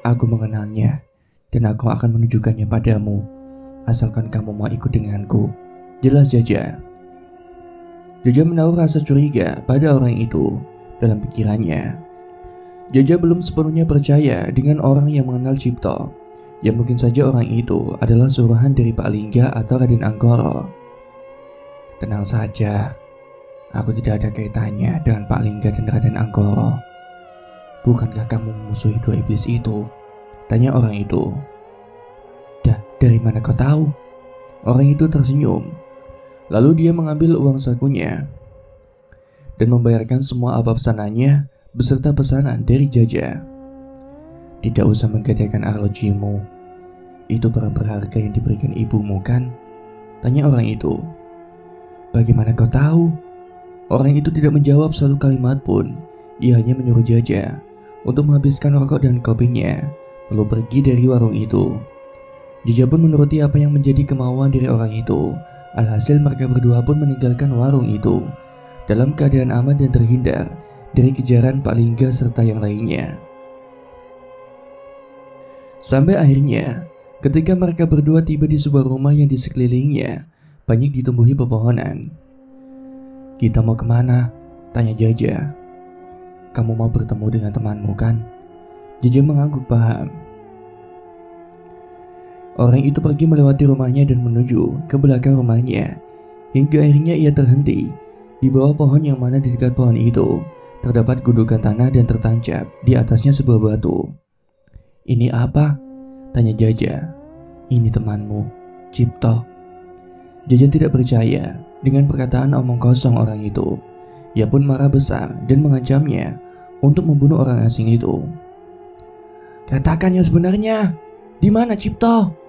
S1: "Aku mengenalnya dan aku akan menunjukkannya padamu, asalkan kamu mau ikut denganku," jelas Jaja. Jaja menaruh rasa curiga pada orang itu dalam pikirannya. Jaja belum sepenuhnya percaya dengan orang yang mengenal Cipto, yang mungkin saja orang itu adalah suruhan dari Pak Lingga atau Raden Anggoro. "Tenang saja, aku tidak ada kaitannya dengan Pak Lingga dan Raden Anggoro." "Bukankah kamu memusuhi 2 iblis itu?" tanya orang itu. Dari mana kau tahu?" Orang itu tersenyum. Lalu dia mengambil uang sakunya dan membayarkan semua apa pesanannya beserta pesanan dari Jaja. "Tidak usah menggadaikan arlojimu. Itu barang berharga yang diberikan ibumu, kan?" tanya orang itu. "Bagaimana kau tahu?" Orang itu tidak menjawab satu kalimat pun. Ia hanya menyuruh Jaja untuk menghabiskan rokok dan kopinya, lalu pergi dari warung itu. Jaja pun menuruti apa yang menjadi kemauan dari orang itu. Alhasil mereka berdua pun meninggalkan warung itu dalam keadaan aman dan terhindar dari kejaran Pak Lingga serta yang lainnya. Sampai akhirnya, ketika mereka berdua tiba di sebuah rumah yang di sekelilingnya banyak ditumbuhi pepohonan. "Kita mau kemana?" tanya Jaja. "Kamu mau bertemu dengan temanmu, kan?" Jaja mengangguk paham. Orang itu pergi melewati rumahnya dan menuju ke belakang rumahnya, hingga akhirnya ia terhenti di bawah pohon yang mana di dekat pohon itu terdapat gundukan tanah dan tertancap di atasnya sebuah batu. "Ini apa?" tanya Jaja. "Ini temanmu, Cipto." Jaja tidak percaya dengan perkataan omong kosong orang itu. Ia pun marah besar dan mengancamnya untuk membunuh orang asing itu. "Katakan yang sebenarnya, di mana Cipto?"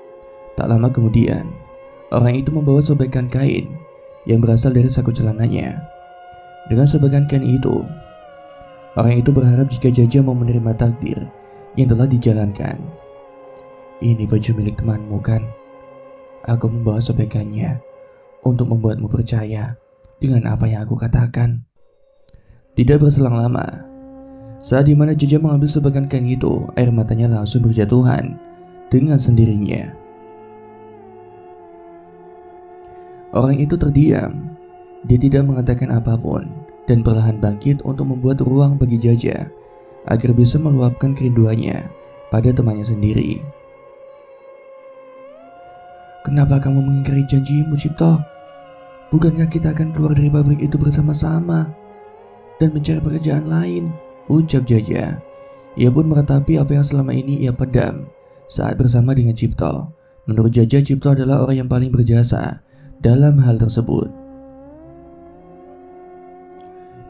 S1: Tak lama kemudian, orang itu membawa sobekan kain yang berasal dari saku celananya. Dengan sobekan kain itu, orang itu berharap jika Jaja mau menerima takdir yang telah dijalankan. "Ini baju milik temanmu, kan? Aku membawa sobekannya untuk membuatmu percaya dengan apa yang aku katakan." Tidak berselang lama, saat dimana Jaja mengambil sobekan kain itu, air matanya langsung berjatuhan dengan sendirinya. Orang itu terdiam. Dia tidak mengatakan apapun dan perlahan bangkit untuk membuat ruang bagi Jaja agar bisa meluapkan kerinduannya pada temannya sendiri. "Kenapa kamu mengingkari janjimu, Cipto? Bukankah kita akan keluar dari pabrik itu bersama-sama dan mencari pekerjaan lain?" ucap Jaja. Ia pun meratapi apa yang selama ini ia pendam saat bersama dengan Cipto. Menurut Jaja, Cipto adalah orang yang paling berjasa dalam hal tersebut.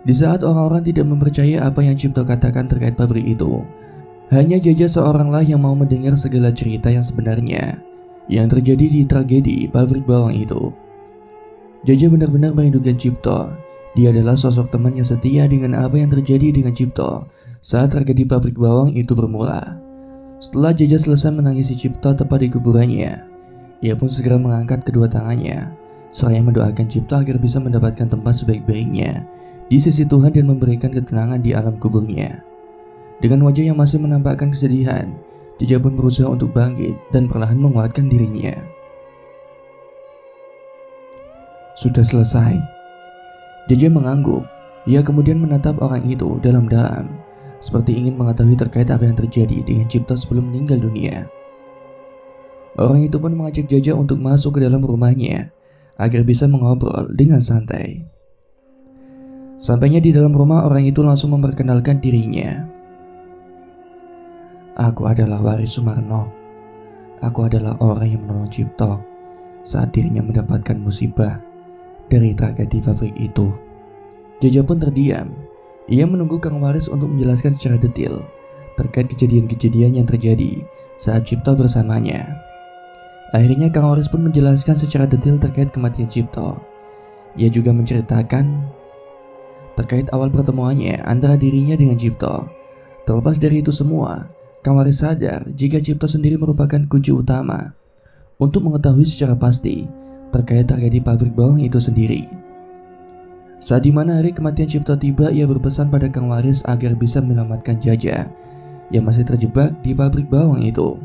S1: Di saat orang-orang tidak mempercayai apa yang Cipto katakan terkait pabrik itu, Hanya Jaja seoranglah yang mau mendengar segala cerita yang sebenarnya yang terjadi di tragedi pabrik bawang itu. Jaja benar-benar merindukan Cipto. Dia adalah sosok teman yang setia dengan apa yang terjadi dengan Cipto saat tragedi pabrik bawang itu bermula. Setelah Jaja selesai menangisi Cipto tepat di kuburannya, ia pun segera mengangkat kedua tangannya seraya mendoakan Cipto agar bisa mendapatkan tempat sebaik-baiknya di sisi Tuhan dan memberikan ketenangan di alam kuburnya. Dengan wajah yang masih menampakkan kesedihan, Jaja pun berusaha untuk bangkit dan perlahan menguatkan dirinya. Sudah selesai. Jaja mengangguk. Ia kemudian menatap orang itu dalam-dalam, seperti ingin mengetahui terkait apa yang terjadi dengan Cipto sebelum meninggal dunia. Orang itu pun mengajak Jaja untuk masuk ke dalam rumahnya agar bisa mengobrol dengan santai. Sampainya di dalam rumah, orang itu langsung memperkenalkan dirinya. Aku adalah Waris Sumarno. Aku adalah orang yang menolong Cipto saat dirinya mendapatkan musibah dari tragedi pabrik itu. Jaja pun terdiam. Ia menunggu Kang Waris untuk menjelaskan secara detail terkait kejadian-kejadian yang terjadi saat Cipto bersamanya. Akhirnya Kang Waris pun menjelaskan secara detail terkait kematian Cipto. Ia juga menceritakan terkait awal pertemuannya antara dirinya dengan Cipto. Terlepas dari itu semua, Kang Waris sadar jika Cipto sendiri merupakan kunci utama untuk mengetahui secara pasti terkait tragedi pabrik bawang itu sendiri. Saat dimana hari kematian Cipto tiba, ia berpesan pada Kang Waris agar bisa menyelamatkan Jaja yang masih terjebak di pabrik bawang itu.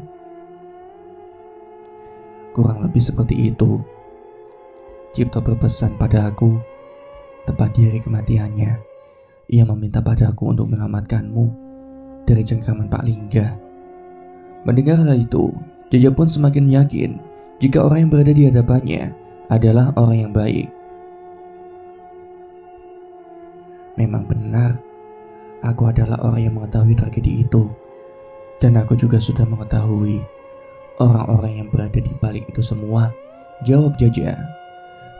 S1: Kurang lebih seperti itu. Cipto berpesan pada aku tepat di hari kematiannya. Ia meminta padaku untuk menyelamatkanmu dari cengkraman Pak Lingga. Mendengar hal itu, Jaja pun semakin yakin jika orang yang berada di hadapannya adalah orang yang baik. Memang benar, aku adalah orang yang mengetahui tragedi itu, dan aku juga sudah mengetahui orang-orang yang berada di balik itu semua, jawab Jaja.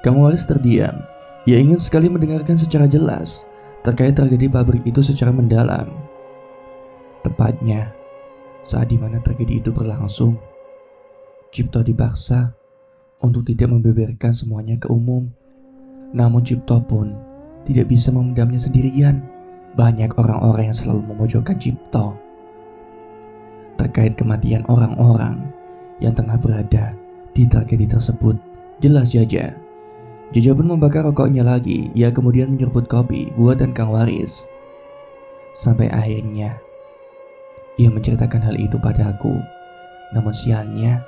S1: Kang Waris terdiam. Ia ingin sekali mendengarkan secara jelas terkait tragedi pabrik itu secara mendalam. Tepatnya saat dimana tragedi itu berlangsung, Cipto dipaksa untuk tidak membeberkan semuanya ke umum. Namun Cipto pun tidak bisa memendamnya sendirian. Banyak orang-orang yang selalu memojokkan Cipto terkait kematian orang-orang yang tengah berada di tragedi tersebut, jelas Jaja. Jaja pun membakar rokoknya lagi. Ia kemudian menyeruput kopi buatan Kang Waris. Sampai akhirnya ia menceritakan hal itu padaku. Namun sialnya,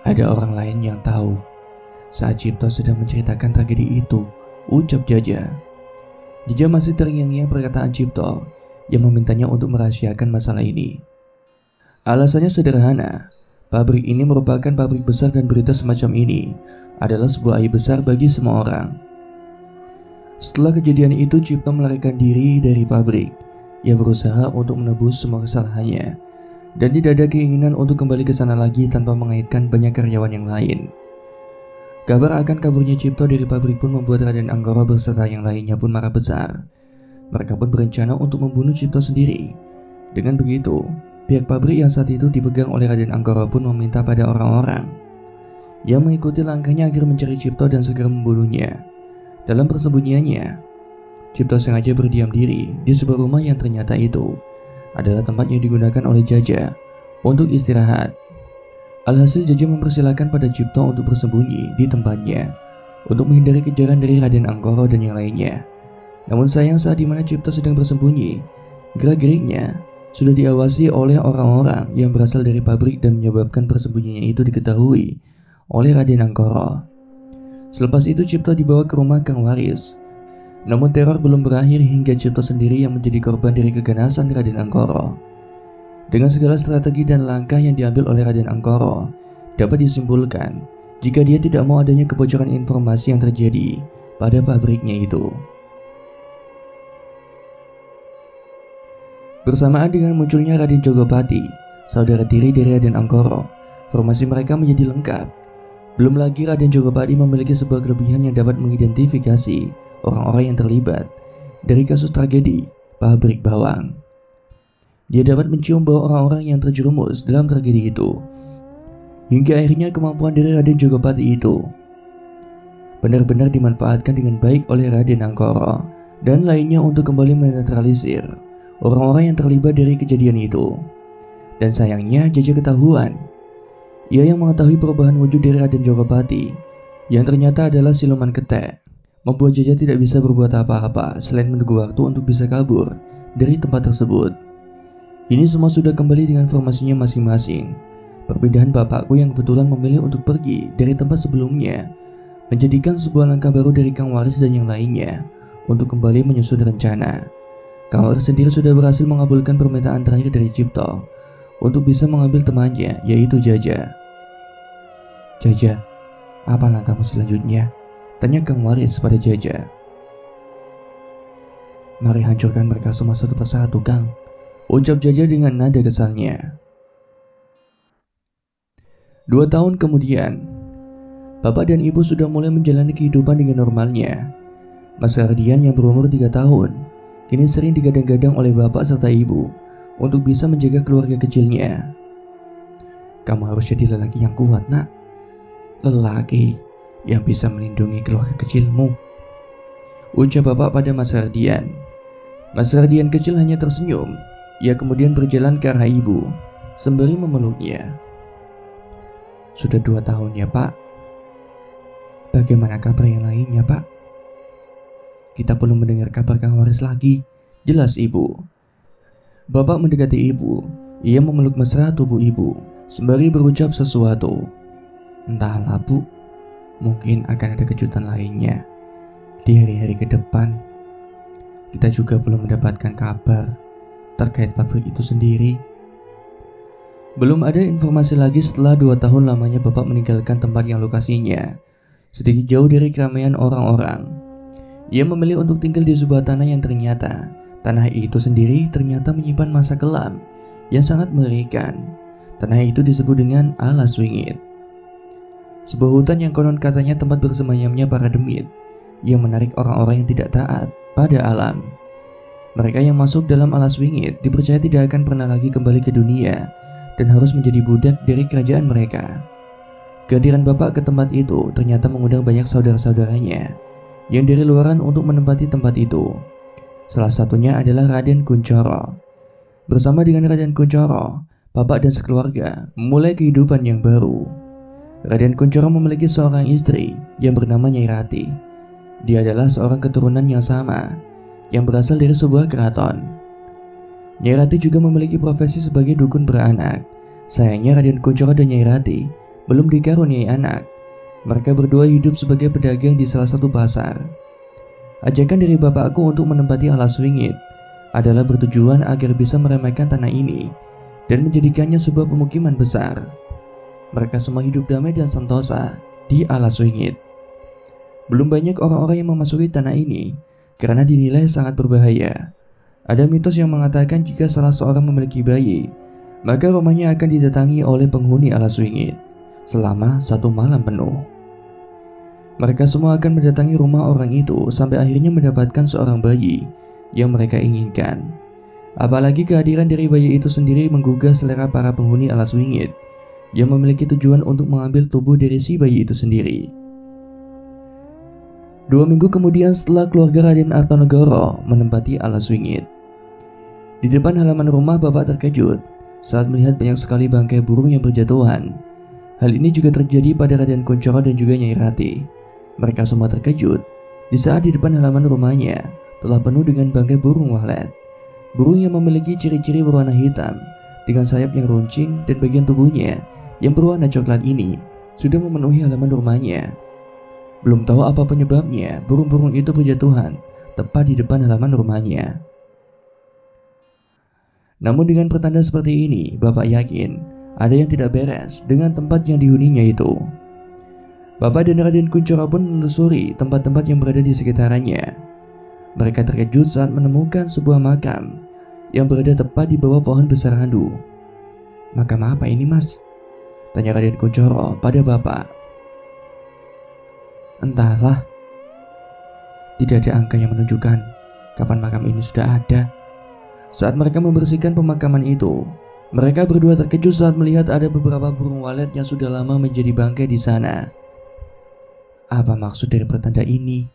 S1: ada orang lain yang tahu saat Cipto sedang menceritakan tragedi itu, ucap Jaja. Jaja masih terngiang-ngiang perkataan Cipto yang memintanya untuk merahasiakan masalah ini. Alasannya sederhana. Pabrik ini merupakan pabrik besar dan berita semacam ini adalah sebuah aib besar bagi semua orang. Setelah kejadian itu, Cipto melarikan diri dari pabrik. Ia berusaha untuk menebus semua kesalahannya dan tidak ada keinginan untuk kembali ke sana lagi tanpa mengaitkan banyak karyawan yang lain. Kabar akan kaburnya Cipto dari pabrik pun membuat Raden Anggoro beserta yang lainnya pun marah besar. Mereka pun berencana untuk membunuh Cipto sendiri. Dengan begitu, pihak pabrik yang saat itu dipegang oleh Raden Anggoro pun meminta pada orang-orang yang mengikuti langkahnya agar mencari Cipto dan segera membunuhnya. Dalam persembunyiannya, Cipto sengaja berdiam diri di sebuah rumah yang ternyata itu adalah tempat yang digunakan oleh Jaja untuk istirahat. Alhasil Jaja mempersilahkan pada Cipto untuk bersembunyi di tempatnya untuk menghindari kejaran dari Raden Anggoro dan yang lainnya. Namun sayang saat dimana Cipto sedang bersembunyi, gerak-geriknya sudah diawasi oleh orang-orang yang berasal dari pabrik dan menyebabkan persembunyiannya itu diketahui oleh Raden Anggoro. Selepas itu Cipto dibawa ke rumah Kang Waris. Namun teror belum berakhir hingga Cipto sendiri yang menjadi korban dari keganasan Raden Anggoro. Dengan segala strategi dan langkah yang diambil oleh Raden Anggoro, dapat disimpulkan jika dia tidak mau adanya kebocoran informasi yang terjadi pada pabriknya itu. Bersamaan dengan munculnya Raden Jogopati, saudara tiri dari Raden Anggoro, formasi mereka menjadi lengkap. Belum lagi Raden Jogopati memiliki sebuah kelebihan yang dapat mengidentifikasi orang-orang yang terlibat dari kasus tragedi pabrik bawang. Dia dapat mencium bau orang-orang yang terjerumus dalam tragedi itu. Hingga akhirnya kemampuan dari Raden Jogopati itu benar-benar dimanfaatkan dengan baik oleh Raden Angkara dan lainnya untuk kembali menetralisir orang-orang yang terlibat dari kejadian itu. Dan sayangnya Jaja ketahuan. Ia yang mengetahui perubahan wujud dari Raden Jogopati yang ternyata adalah siluman ketek, membuat Jaja tidak bisa berbuat apa-apa selain menunggu waktu untuk bisa kabur dari tempat tersebut. Ini semua sudah kembali dengan formasinya masing-masing. Perpindahan bapakku yang kebetulan memilih untuk pergi dari tempat sebelumnya menjadikan sebuah langkah baru dari Kang Waris dan yang lainnya untuk kembali menyusun rencana. Kang Waris sendiri sudah berhasil mengabulkan permintaan terakhir dari Cipto untuk bisa mengambil temannya, yaitu Jaja. "Jaja, apa langkahmu selanjutnya?" tanya Kang Waris pada Jaja. "Mari hancurkan mereka semua satu persatu, Kang," ucap Jaja dengan nada kesalnya. 2 tahun kemudian, Bapak dan Ibu sudah mulai menjalani kehidupan dengan normalnya. Mas Ardian yang berumur 3 tahun kini sering digadang-gadang oleh bapak serta ibu untuk bisa menjaga keluarga kecilnya. "Kamu harus jadi lelaki yang kuat, nak. Lelaki yang bisa melindungi keluarga kecilmu," ucap bapak pada Mas Ardian. Mas Ardian kecil hanya tersenyum. Ia kemudian berjalan ke arah ibu sembari memeluknya. "Sudah 2 tahun ya, Pak. Bagaimana kabar yang lainnya, Pak?" "Kita belum mendengar kabar Kang Waris lagi," jelas ibu. Bapak mendekati ibu. Ia memeluk mesra tubuh ibu sembari berucap sesuatu. "Entahlah, Bu. Mungkin akan ada kejutan lainnya di hari-hari ke depan. Kita juga belum mendapatkan kabar terkait pabrik itu sendiri." Belum ada informasi lagi setelah 2 tahun lamanya bapak meninggalkan tempat yang lokasinya sedikit jauh dari keramaian orang-orang. Ia memilih untuk tinggal di sebuah tanah yang ternyata tanah itu sendiri ternyata menyimpan masa kelam yang sangat mengerikan. Tanah itu disebut dengan Alas Wingit, sebuah hutan yang konon katanya tempat bersemayamnya para demit yang menarik orang-orang yang tidak taat pada alam. Mereka yang masuk dalam Alas Wingit dipercaya tidak akan pernah lagi kembali ke dunia dan harus menjadi budak dari kerajaan mereka. Kehadiran bapak ke tempat itu ternyata mengundang banyak saudara-saudaranya yang dari luaran untuk menempati tempat itu. Salah satunya adalah Raden Kuncoro. Bersama dengan Raden Kuncoro, bapak dan sekeluarga memulai kehidupan yang baru. Raden Kuncoro memiliki seorang istri yang bernama Nyai Rati. Dia adalah seorang keturunan yang sama yang berasal dari sebuah keraton. Nyai Rati juga memiliki profesi sebagai dukun beranak. Sayangnya Raden Kuncoro dan Nyai Rati belum dikaruniai anak. Mereka berdua hidup sebagai pedagang di salah satu pasar. Ajakan dari bapakku untuk menempati Alas Wingit adalah bertujuan agar bisa meremehkan tanah ini dan menjadikannya sebuah pemukiman besar. Mereka semua hidup damai dan sentosa di Alas Wingit. Belum banyak orang-orang yang memasuki tanah ini karena dinilai sangat berbahaya. Ada mitos yang mengatakan jika salah seorang memiliki bayi, maka rumahnya akan didatangi oleh penghuni Alas Wingit selama 1 malam penuh. Mereka semua akan mendatangi rumah orang itu sampai akhirnya mendapatkan seorang bayi yang mereka inginkan. Apalagi kehadiran dari bayi itu sendiri menggugah selera para penghuni Alas Wingit yang memiliki tujuan untuk mengambil tubuh dari si bayi itu sendiri. 2 minggu kemudian setelah keluarga Raden Artonegoro menempati Alas Wingit, di depan halaman rumah bapak terkejut saat melihat banyak sekali bangkai burung yang berjatuhan. Hal ini juga terjadi pada Raden Kuncoro dan juga Nyai Rati. Mereka semua terkejut di saat di depan halaman rumahnya telah penuh dengan bangkai burung walet. Burung yang memiliki ciri-ciri berwarna hitam dengan sayap yang runcing dan bagian tubuhnya yang berwarna coklat ini sudah memenuhi halaman rumahnya. Belum tahu apa penyebabnya, burung-burung itu berjatuhan tepat di depan halaman rumahnya. Namun dengan pertanda seperti ini, bapak yakin ada yang tidak beres dengan tempat yang dihuninya itu. Bapak dan Raden Kuncoro pun menelusuri tempat-tempat yang berada di sekitarnya. Mereka terkejut saat menemukan sebuah makam yang berada tepat di bawah pohon besar randu. "Makam apa ini, Mas?" tanya Raden Kuncoro pada bapak. "Entahlah. Tidak ada angka yang menunjukkan kapan makam ini sudah ada. Saat mereka membersihkan pemakaman itu, mereka berdua terkejut saat melihat ada beberapa burung walet yang sudah lama menjadi bangkai di sana. Apa maksud dari pertanda ini?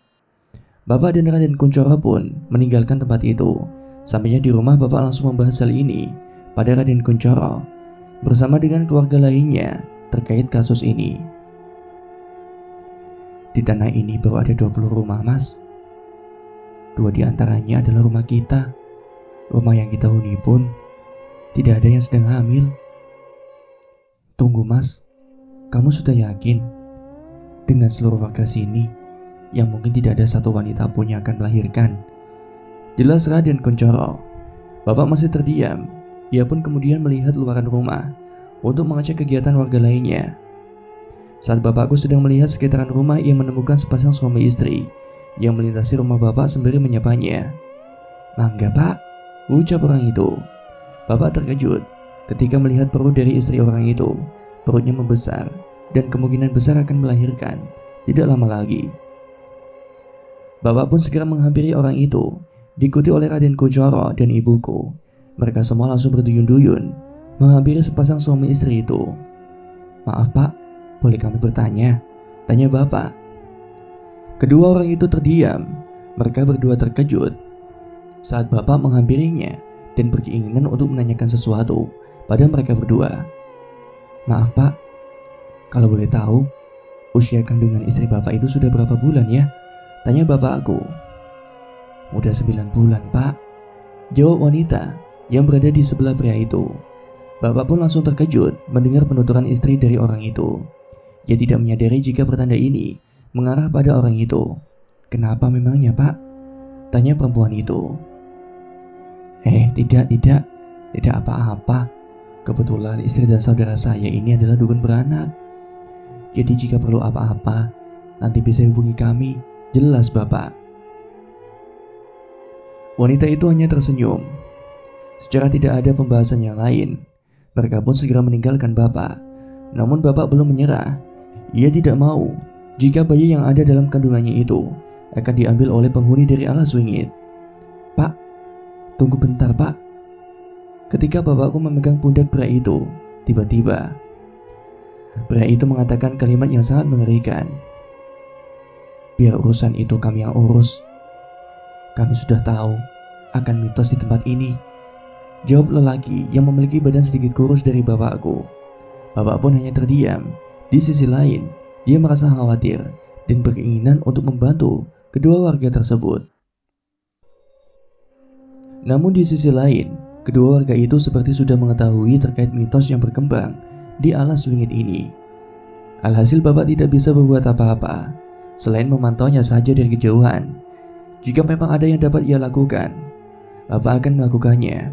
S1: Bapak dan Raden Kuncoro pun meninggalkan tempat itu. Sampainya di rumah, Bapak langsung membahas hal ini pada Raden Kuncoro bersama dengan keluarga lainnya terkait kasus ini. Di tanah ini baru ada 20 rumah, Mas. 2 di antaranya adalah rumah kita. Rumah yang kita huni pun tidak ada yang sedang hamil. Tunggu, Mas, kamu sudah yakin dengan seluruh warga sini yang mungkin tidak ada satu wanita pun yang akan melahirkan? Jelas Raden Kuncoro. Bapak masih terdiam. Ia pun kemudian melihat luaran rumah untuk mengecek kegiatan warga lainnya. Saat bapakku sedang melihat sekitaran rumah, ia menemukan sepasang suami istri yang melintasi rumah bapak sembari menyapanya. "Mangga, Pak," ucap orang itu. Bapak terkejut ketika melihat perut dari istri orang itu. Perutnya membesar dan kemungkinan besar akan melahirkan tidak lama lagi. Bapak pun segera menghampiri orang itu, diikuti oleh Raden Kuncoro dan ibuku. Mereka semua langsung berduyun-duyun menghampiri sepasang suami istri itu. "Maaf, Pak, boleh kami bertanya?" tanya bapak. Kedua orang itu terdiam. Mereka berdua terkejut saat bapak menghampirinya dan berkeinginan untuk menanyakan sesuatu pada mereka berdua. "Maaf, Pak, kalau boleh tahu, usia kandungan istri bapak itu sudah berapa bulan ya?" tanya bapakku. "Udah 9 bulan, Pak," jawab wanita yang berada di sebelah pria itu. Bapak pun langsung terkejut mendengar penuturan istri dari orang itu. Ia tidak menyadari jika pertanda ini mengarah pada orang itu. "Kenapa memangnya, Pak?" tanya perempuan itu. Tidak apa-apa. Kebetulan istri dan saudara saya ini adalah dukun beranak. Jadi jika perlu apa-apa, nanti bisa hubungi kami." Jelas bapak. Wanita itu hanya tersenyum. Secara tidak ada pembahasan yang lain, mereka pun segera meninggalkan bapak. Namun bapak belum menyerah. Ia tidak mau jika bayi yang ada dalam kandungannya itu akan diambil oleh penghuni dari alas wingit. "Pak, tunggu bentar, Pak." Ketika bapakku memegang pundak pria itu, tiba-tiba pria itu mengatakan kalimat yang sangat mengerikan. "Biar urusan itu kami yang urus. Kami sudah tahu akan mitos di tempat ini," jawab lelaki yang memiliki badan sedikit kurus dari bapakku. Bapak pun hanya terdiam. Di sisi lain, dia merasa khawatir dan berkeinginan untuk membantu kedua warga tersebut. Namun di sisi lain, kedua warga itu seperti sudah mengetahui terkait mitos yang berkembang di alas wingit ini. Alhasil bapak tidak bisa berbuat apa-apa selain memantaunya saja dari kejauhan. Jika memang ada yang dapat ia lakukan, bapak akan melakukannya.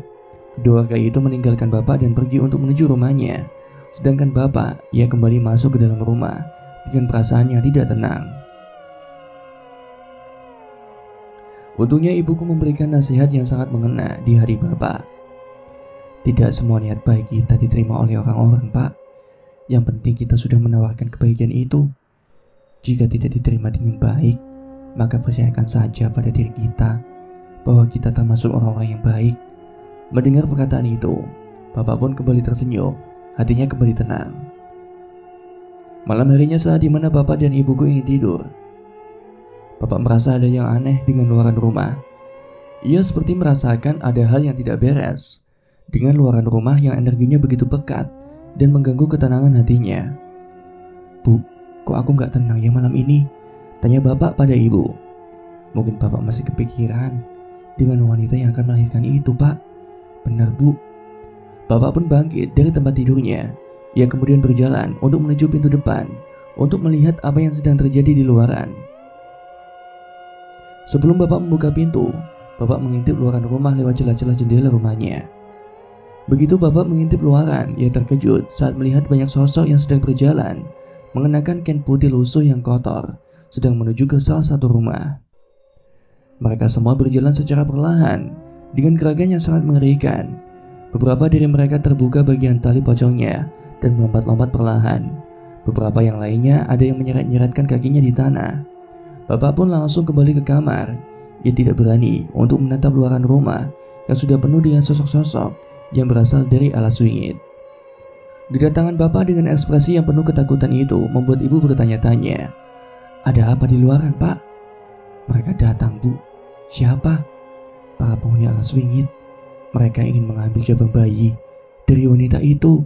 S1: Kedua warga itu meninggalkan bapak dan pergi untuk menuju rumahnya. Sedangkan bapak, ia kembali masuk ke dalam rumah dengan perasaan yang tidak tenang. Untungnya ibuku memberikan nasihat yang sangat mengena di hari bapak. "Tidak semua niat baik kita diterima oleh orang-orang, Pak. Yang penting kita sudah menawarkan kebaikan itu. Jika tidak diterima dengan baik, maka percayakan saja pada diri kita bahwa kita termasuk orang-orang yang baik." Mendengar perkataan itu, bapak pun kembali tersenyum, hatinya kembali tenang. Malam harinya saat dimana bapak dan ibuku ingin tidur, bapak merasa ada yang aneh dengan luaran rumah. Ia seperti merasakan ada hal yang tidak beres dengan luaran rumah yang energinya begitu pekat dan mengganggu ketenangan hatinya. "Bu, kok aku gak tenang ya malam ini?" tanya bapak pada ibu. "Mungkin bapak masih kepikiran dengan wanita yang akan melahirkan itu, Pak." "Benar, Bu." Bapak pun bangkit dari tempat tidurnya. Ia kemudian berjalan untuk menuju pintu depan untuk melihat apa yang sedang terjadi di luaran. Sebelum bapak membuka pintu, bapak mengintip luaran rumah lewat celah-celah jendela rumahnya. Begitu bapak mengintip luaran, ia terkejut saat melihat banyak sosok yang sedang berjalan mengenakan kain putih lusuh yang kotor, sedang menuju ke salah satu rumah. Mereka semua berjalan secara perlahan dengan gerakan yang sangat mengerikan. Beberapa dari mereka terbuka bagian tali pocongnya dan melompat-lompat perlahan. Beberapa yang lainnya ada yang menyeret-nyeretkan kakinya di tanah. Bapak pun langsung kembali ke kamar. Ia tidak berani untuk menatap luaran rumah yang sudah penuh dengan sosok-sosok yang berasal dari alas wingit. Kedatangan bapak dengan ekspresi yang penuh ketakutan itu membuat ibu bertanya-tanya, "Ada apa di luaran, Pak?" "Mereka datang, Bu." "Siapa?" "Para penghuni alas wingit. Mereka ingin mengambil jabang bayi dari wanita itu."